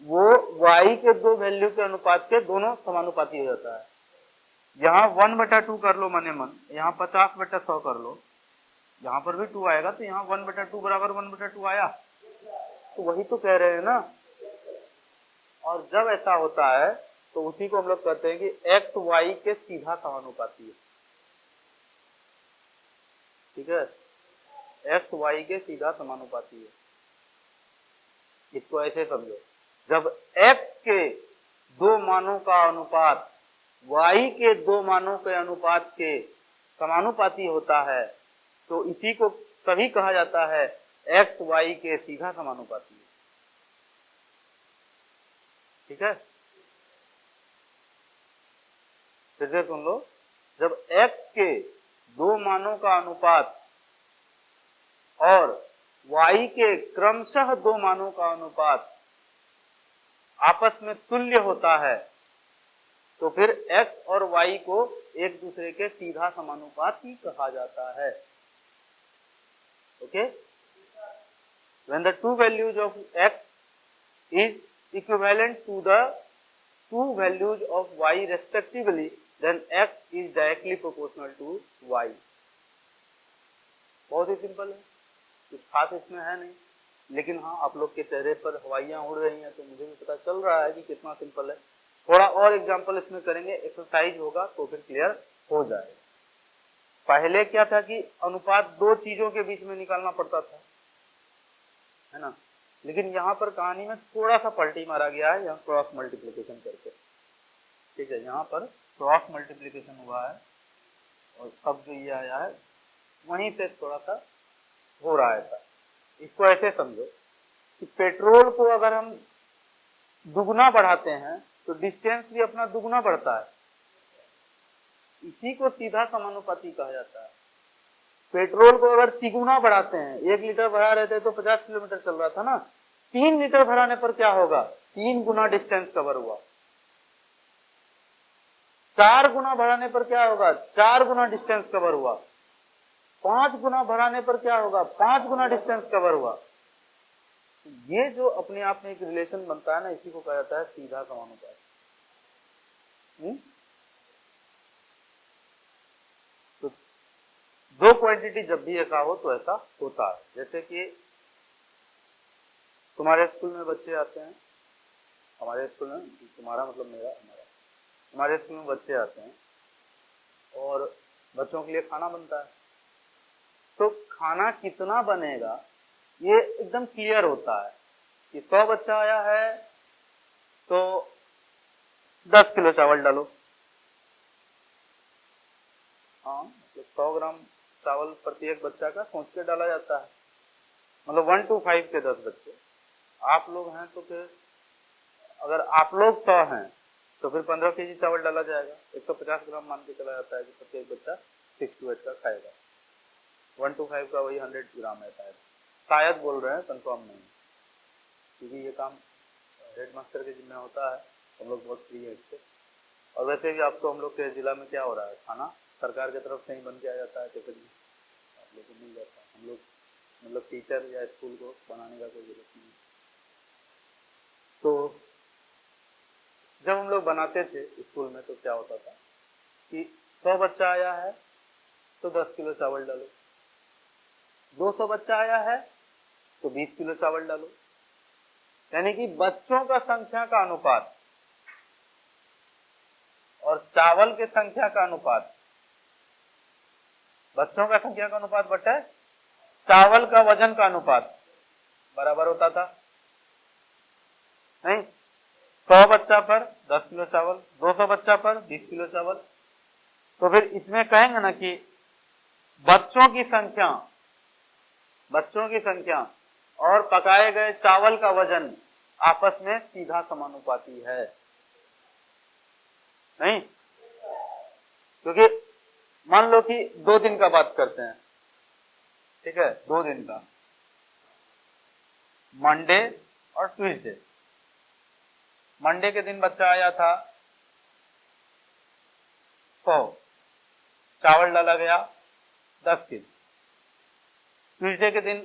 वो y के दो वैल्यू के अनुपात के दोनों समानुपाती हो जाता है। यहाँ 1/2 कर लो मने मन, यहाँ 50/100 कर लो, यहाँ पर भी 2 आएगा, तो यहाँ 1/2 बराबर 1/2 आया, तो वही तो कह रहे हैं ना। और जब ऐसा होता है तो उसी को हम लोग कहते हैं कि x y के सीधा समानुपाती है। ठीक है, x y के सीधा समानुपाती है। इसको ऐसे समझो, जब x के दो मानों का अनुपात y के दो मानों के अनुपात के समानुपाती होता है तो इसी को तभी कहा जाता है x y के सीधा समानुपाती है। ठीक है, फिर से सुन लो, जब x के दो मानों का अनुपात और y के क्रमशः दो मानों का अनुपात आपस में तुल्य होता है तो फिर x और y को एक दूसरे के सीधा समानुपाती कहा जाता है। Okay, when the two values of x is equivalent to the two values of y respectively, then x is directly proportional to y। बहुत ही सिंपल है, कुछ खास इसमें है नहीं, लेकिन हाँ आप लोग के चेहरे पर हवाइयां उड़ रही हैं तो मुझे भी पता चल रहा है कि कितना सिंपल है। थोड़ा और एग्जांपल इसमें करेंगे, एक्सरसाइज होगा तो फिर क्लियर हो जाएगा। पहले क्या था कि अनुपात दो चीजों के बीच में निकालना पड़ता था, है ना, लेकिन यहाँ पर कहानी में थोड़ा सा पलटी मारा गया है, यहाँ क्रॉस मल्टीप्लिकेशन करके। ठीक है, यहाँ पर क्रॉस मल्टीप्लिकेशन हुआ है और अब जो ये आया है वहीं से थोड़ा सा हो रहा है। इसको ऐसे समझो कि पेट्रोल को अगर हम दुगुना बढ़ाते हैं तो डिस्टेंस भी अपना दुगुना बढ़ता है। इसी को सीधा समानुपाती कहा जाता है। पेट्रोल को अगर तिगुना बढ़ाते हैं, 1 लीटर भरा रहते तो 50 किलोमीटर चल रहा था ना, 3 लीटर भराने पर क्या होगा, 3 गुना डिस्टेंस कवर हुआ। 4 गुना बढ़ाने पर क्या होगा, 4 गुना डिस्टेंस कवर हुआ। 5 गुना बढ़ाने पर क्या होगा, 5 गुना डिस्टेंस कवर हुआ। ये जो अपने आप में एक रिलेशन बनता है ना, इसी को कहा जाता है सीधा समानुपात। तो दो क्वांटिटी जब भी ऐसा हो तो ऐसा होता है। जैसे कि तुम्हारे स्कूल में बच्चे आते हैं, हमारे स्कूल में, तुम्हारा मतलब मेरा, हमारा, हमारे स्कूल में बच्चे आते हैं और बच्चों के लिए खाना बनता है। तो खाना कितना बनेगा ये एकदम क्लियर होता है कि 100 बच्चा आया है तो 10 किलो चावल डालो। हाँ, मतलब 100 ग्राम चावल प्रत्येक बच्चा का सोच के डाला जाता है। मतलब 1 to 5 के 10 बच्चे, आप लोग हैं तो फिर अगर आप लोग 100 हैं तो फिर 15 केजी चावल डाला जाएगा। 150 ग्राम मान के चला जाता है कि प्रत्येक बच्चा 6 to 8 का खाएगा। 1 to 5 का वही 100 ग्राम है शायद बोल रहे हैं, कंफर्म नहीं, क्योंकि ये काम हेड मास्टर के जिम्मे होता है। हम लोग बहुत फ्री है इससे। और वैसे भी आपको हम लोग के जिला में क्या हो रहा है, खाना सरकार की तरफ से ही बन के आ जाता है, टिफिन में आप लोग को मिल जाता है। हम लोग मतलब टीचर या स्कूल को बनाने का कोई जरूरत नहीं। तो जब हम लोग बनाते थे स्कूल में तो क्या होता था कि 100 बच्चा आया है तो 10 किलो चावल डालो, 200 बच्चा आया है तो 20 किलो चावल डालो। यानी कि बच्चों का संख्या का अनुपात और चावल के संख्या का अनुपात, बच्चों का संख्या का अनुपात बटे चावल का वजन का अनुपात बराबर होता था। नहीं, 100 बच्चा पर 10 किलो चावल, 200 बच्चा पर 20 किलो चावल। तो फिर इसमें कहेंगे ना कि बच्चों की संख्या और पकाए गए चावल का वजन आपस में सीधा समानुपाती है। नहीं, क्योंकि मान लो कि 2 दिन का बात करते हैं, ठीक है, 2 दिन का, मंडे और ट्यूसडे। मंडे के दिन बच्चा आया था 100, चावल डाला गया 10 किलो। ट्यूसडे के दिन,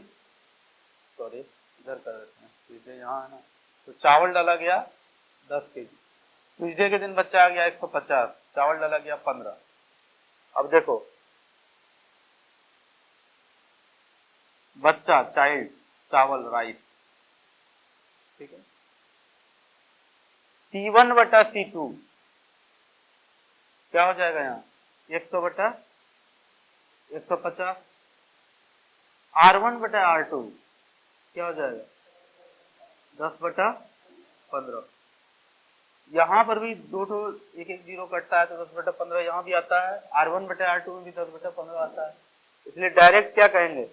सॉरी इधर कर देते हैं, ट्यूसडे यहाँ है ना, तो चावल डाला गया 10 केजी। ट्यूसडे के दिन बच्चा आ गया 150, चावल डाला गया 15। अब देखो, बच्चा, चाइल्ड, चावल, राइस, ठीक है, C1 बटा C2 क्या हो जाएगा यहाँ, 100 बटा 150। R1 बटा R2 क्या हो जाएगा, 10 बटा 15। यहाँ पर भी 2 एक जीरो कटता है तो 10 बटा 15 यहाँ भी आता है। R1 बटा R2 में भी 10 बटा 15 आता है। इसलिए डायरेक्ट क्या कहेंगे,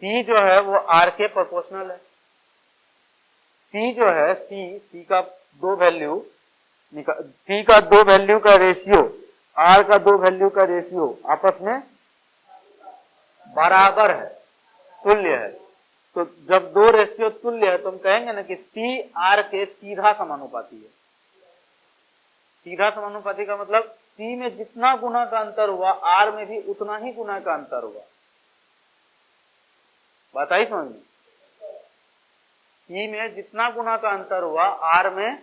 C जो है वो R के प्रोपोर्शनल है। C जो है, C का 2 वैल्यू, C का 2 वैल्यू का रेशियो, R का 2 वैल्यू का रेशियो आपस में बराबर है, तुल्य है। तो जब 2 रेशियो तुल्य है तो हम कहेंगे ना कि C R के सीधा समानुपाती है। सीधा समानुपाती का मतलब C में जितना गुना का अंतर हुआ R में भी उतना ही गुना का अंतर हुआ। बात आई समझ में? C में जितना गुना का अंतर हुआ R में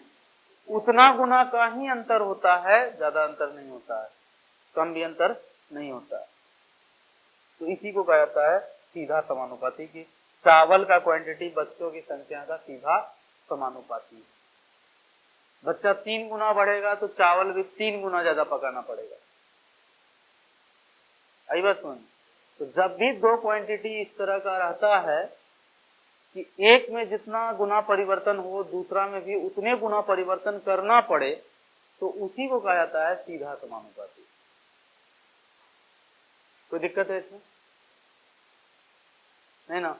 उतना गुना का ही अंतर होता है, ज्यादा अंतर नहीं होता है, कम भी अंतर नहीं होता है। तो इसी को कहा जाता है सीधा समानुपाती की चावल का क्वांटिटी बच्चों की संख्या का सीधा समानुपाती है। बच्चा 3 गुना बढ़ेगा तो चावल भी 3 गुना ज्यादा पकाना पड़ेगा। आई बात समझ? तो जब भी 2 क्वांटिटी इस तरह का रहता है कि एक में जितना गुना परिवर्तन हो दूसरा में भी उतने गुना परिवर्तन करना पड़े, तो उसी को कहा जाता है सीधा समानुपाती। कोई दिक्कत है इसमें? नहीं ना?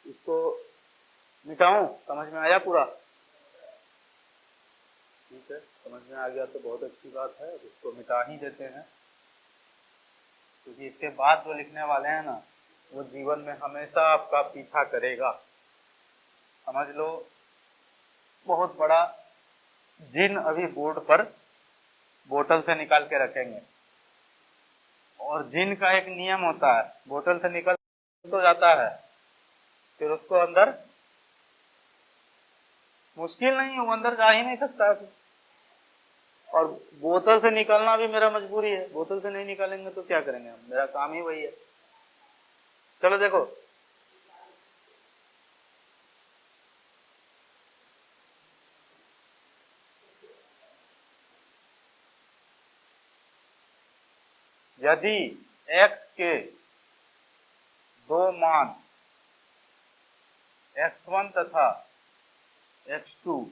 इसको मिटाऊं? समझ में आया पूरा? ठीक है, समझ में आ गया तो बहुत अच्छी बात है, इसको मिटा ही देते हैं, क्योंकि इसके बाद जो लिखने वाले हैं ना, वो जीवन में हमेशा आपका पीछा करेगा। समझ लो, बहुत बड़ा जिन अभी बोर्ड पर बोतल से निकाल के रखेंगे, और जिन का एक नियम होता है, बोतल से निकल तो जाता है, फिर उसको अंदर मुश्किल नहीं है, वो अंदर जा ही नहीं सकता है। और बोतल से निकालना भी मेरा मजबूरी है, बोतल से नहीं निकालेंगे तो क्या करेंगे हम, मेरा काम ही वही है। चलो देखो, यदि x के दो मान x1 तथा x2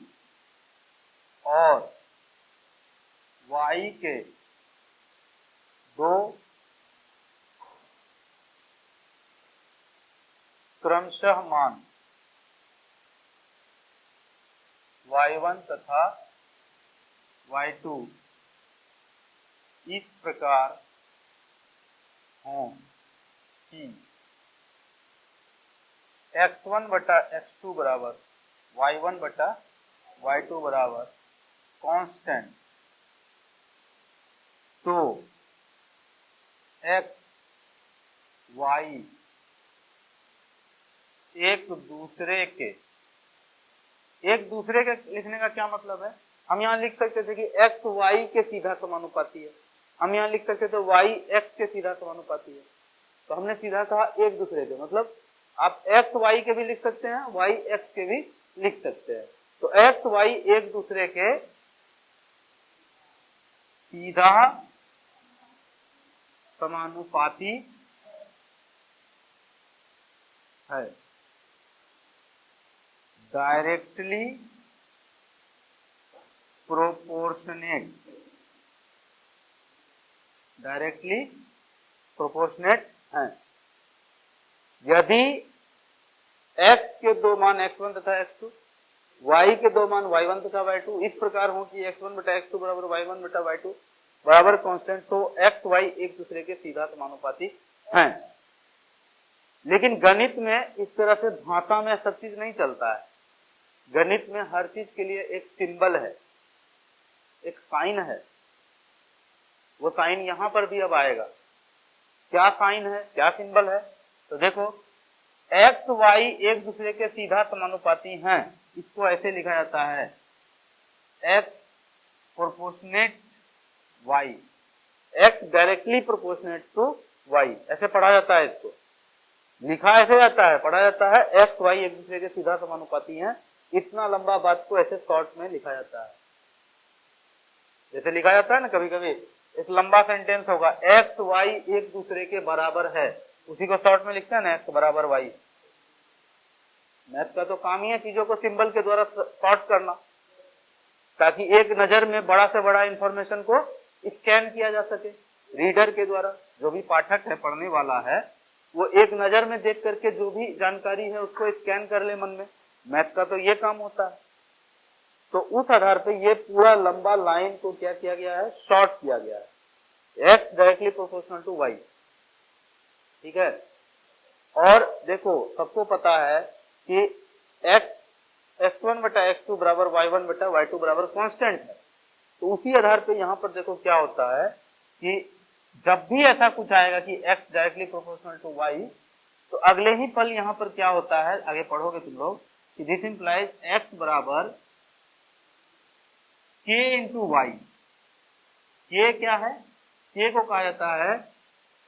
और y के दो क्रमशः मान y1 तथा y2 इस प्रकार हों कि x1 बटा x2 बराबर y1 बटा y2 बराबर कांस्टेंट, तो x y एक दूसरे के लिखने का क्या मतलब है? हम यहाँ लिख सकते थे कि x y के सीधा समानुपाती है, हम यहाँ लिख सकते थे y x के सीधा समानुपाती है, तो हमने सीधा कहा एक दूसरे के, मतलब आप x y के भी लिख सकते हैं, y x के भी लिख सकते हैं। तो x y एक दूसरे के सीधा समानुपाती है, डायरेक्टली प्रोपोर्शनेट, डायरेक्टली प्रोपोर्शनेट है। यदि x के दो मान x1 तथा x2, y के दो मान y1 तथा y2 इस प्रकार हो कि x1 बटा x2 बराबर y1 बटा y2 बराबर कांस्टेंट, तो x y एक दूसरे के सीधा समानुपाती हैं। लेकिन गणित में इस तरह से भाषा में सब चीज नहीं चलता है। गणित में हर चीज के लिए एक सिंबल है, एक साइन है, वो साइन यहां पर भी अब आएगा। क्या साइन है, क्या सिंबल है? तो देखो, x y एक दूसरे के सीधा समानुपाती हैं, इसको ऐसे लिखा जाता है x proportionate y, x directly proportionate to y, ऐसे पढ़ा जाता है, इसको लिखा ऐसे जाता है, पढ़ा जाता है x y एक दूसरे के सीधा समानुपाती हैं। इतना लंबा बात को ऐसे शॉर्ट में लिखा जाता है, जैसे लिखा जाता है ना कभी कभी, एक लंबा सेंटेंस होगा x y एक दूसरे के बराबर है, उसी को शॉर्ट में लिखते हैं ना, x बराबर y। मैथ का तो काम ही है चीजों को सिंबल के द्वारा शॉर्ट करना, ताकि एक नजर में बड़ा से बड़ा इंफॉर्मेशन को स्कैन किया जा सके रीडर के द्वारा। जो भी पाठक है, पढ़ने वाला है, वो एक नजर में देख करके जो भी जानकारी है उसको स्कैन कर ले मन में। मैथ का तो ये काम होता है। तो उस आधार पे ये पूरा लंबा लाइन को क्या किया गया है, शॉर्ट किया गया है, x directly proportional to y। ठीक है, और देखो सबको पता है कि x1 बटा x2 बराबर y1 बटा y2 बराबर कांस्टेंट है। तो उसी आधार पे यहाँ पर देखो क्या होता है कि जब भी ऐसा कुछ आएगा कि x directly proportional to y, तो अगले ही पल यहाँ पर क्या होता है, आगे पढ़ोगे तुम लोग, कि दिस इंप्लाइज x बराबर k इंटू वाई। k क्या है? k को कहा जाता है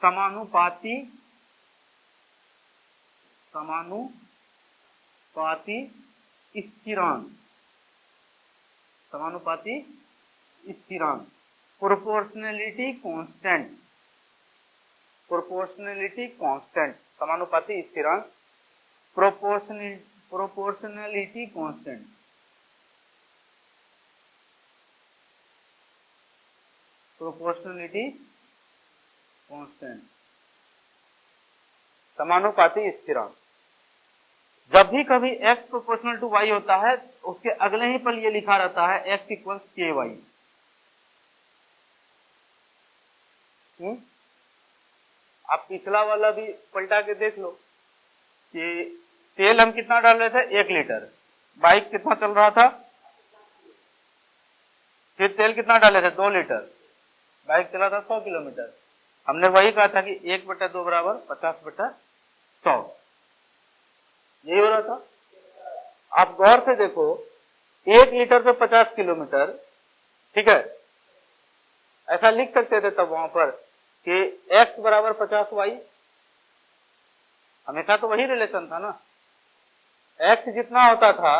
समानुपाती स्थिरांक, समानुपाती स्थिरांक, प्रोपोर्शनलिटी कांस्टेंट, प्रोपोर्शनलिटी कांस्टेंट, समानुपाती स्थिरांक, प्रोपोर्शनलिटी कांस्टेंट, प्रोपोर्शनलिटी कांस्टेंट, समानुपाती स्थिरांक। जब भी कभी x प्रोपोर्शनल टू y होता है उसके अगले ही पल ये लिखा रहता है x इक्वल्स के वाई। आप पिछला वाला भी पलटा के देख लो कि तेल हम कितना डाल रहे थे 1 लीटर, बाइक कितना चल रहा था, फिर तेल कितना डाले थे 2 लीटर, बाइक चला था 100 किलोमीटर। हमने वही कहा था कि 1/2 बराबर 50/100, यही हो रहा था। आप गौर से देखो 1 लीटर पे 50 किलोमीटर, ठीक है, ऐसा लिख सकते थे तब वहां पर कि x बराबर 50y, हमेशा तो वही रिलेशन था ना, x जितना होता था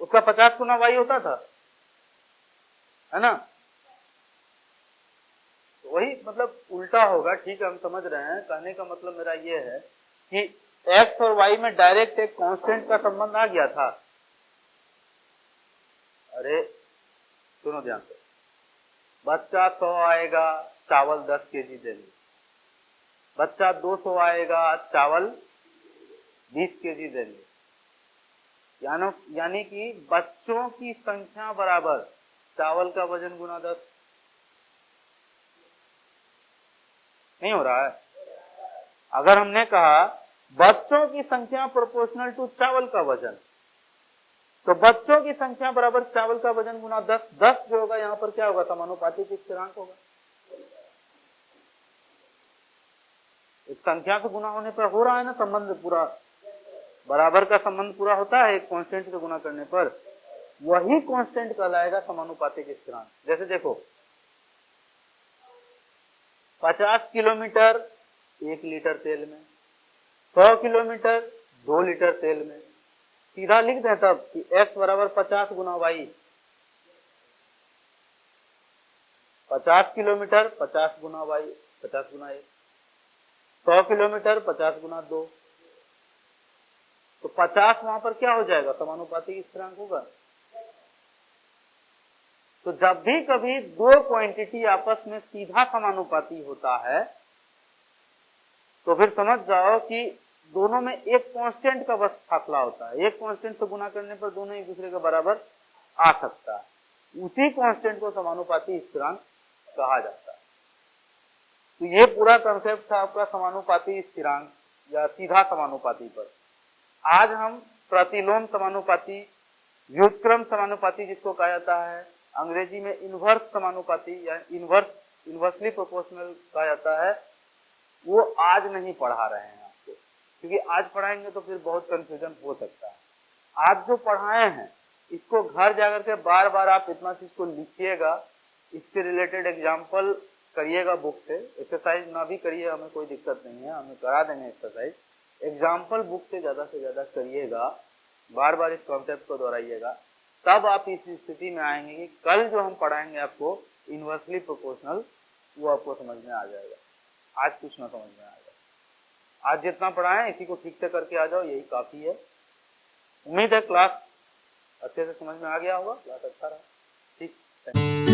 उसका 50 गुना y होता था, है ना। तो वही मतलब उल्टा होगा, ठीक है, हम समझ रहे हैं। कहने का मतलब मेरा ये है कि x और y में डायरेक्ट एक कांस्टेंट का संबंध आ गया था। अरे सुनो ध्यान से, बच्चा 100 आएगा चावल 10 केजी देंगे, बच्चा 200 आएगा चावल 20 केजी देंगे, यानी कि बच्चों की संख्या बराबर चावल का वजन गुना 10। नहीं हो रहा है? अगर हमने कहा बच्चों की संख्या प्रोपोर्शनल टू चावल का वजन, तो बच्चों की संख्या बराबर चावल का वजन गुना 10। 10 जो होगा यहाँ पर क्या होगा, समानुपातिक स्थिरांक होगा। एक संख्या से गुना होने पर हो रहा है ना संबंध, पूरा बराबर का संबंध पूरा होता है एक कांस्टेंट से गुना करने पर, वही कांस्टेंट कहलाएगा समानुपातिक स्थिरांक। जैसे देखो 50 किलोमीटर 1 लीटर तेल में, 100 किलोमीटर 2 लीटर तेल में, सीधा लिख दें तब कि x बराबर 50 गुना वाई। 50 किलोमीटर 50 गुना वाई, 50 गुना 1, 100 किलोमीटर 50 गुना 2, तो 50 वहां पर क्या हो जाएगा, समानुपातिक स्थिरांक होगा। तो जब भी कभी दो क्वांटिटी आपस में सीधा समानुपाती होता है तो फिर समझ जाओ कि दोनों में एक कांस्टेंट का बस फासला होता है, एक कांस्टेंट से गुना करने पर दोनों एक दूसरे के बराबर आ सकता है, उसी कांस्टेंट को समानुपाती स्थिरांक कहा जाता है। तो ये पूरा कंसेप्ट था आपका समानुपाती स्थिरांक या सीधा समानुपाती पर। आज हम प्रतिलोम समानुपाती, व्युत्क्रम समानुपाती जिसको कहा जाता है, अंग्रेजी में इनवर्स समानुपाती या इनवर्सली प्रोपोर्शनल कहा जाता है, वो आज नहीं पढ़ा रहे हैं आपको, क्योंकि आज पढ़ाएंगे तो फिर बहुत कंफ्यूजन हो सकता है। आज जो पढ़ाए हैं इसको घर जाकर के बार बार आप इतना चीज को लिखिएगा, इससे रिलेटेड एग्जाम्पल करिएगा बुक से, एक्सरसाइज ना भी करिए हमें कोई दिक्कत नहीं है, हमें करा देंगे एक्सरसाइज, एग्जाम्पल बुक से ज्यादा करिएगा, बार बार इस कॉन्सेप्ट को दोहराइएगा, तब आप इस स्थिति में आएंगे कि कल जो हम पढ़ाएंगे आपको इनवर्सली प्रोपोर्शनल, वो आपको समझ में आ जाएगा। आज कुछ ना समझ में आएगा। आज जितना पढ़ाएं इसी को ठीक से करके आ जाओ, यही काफी है। उम्मीद है क्लास अच्छे से समझ में आ गया होगा, क्लास अच्छा रहा। ठीक, थैंक यू।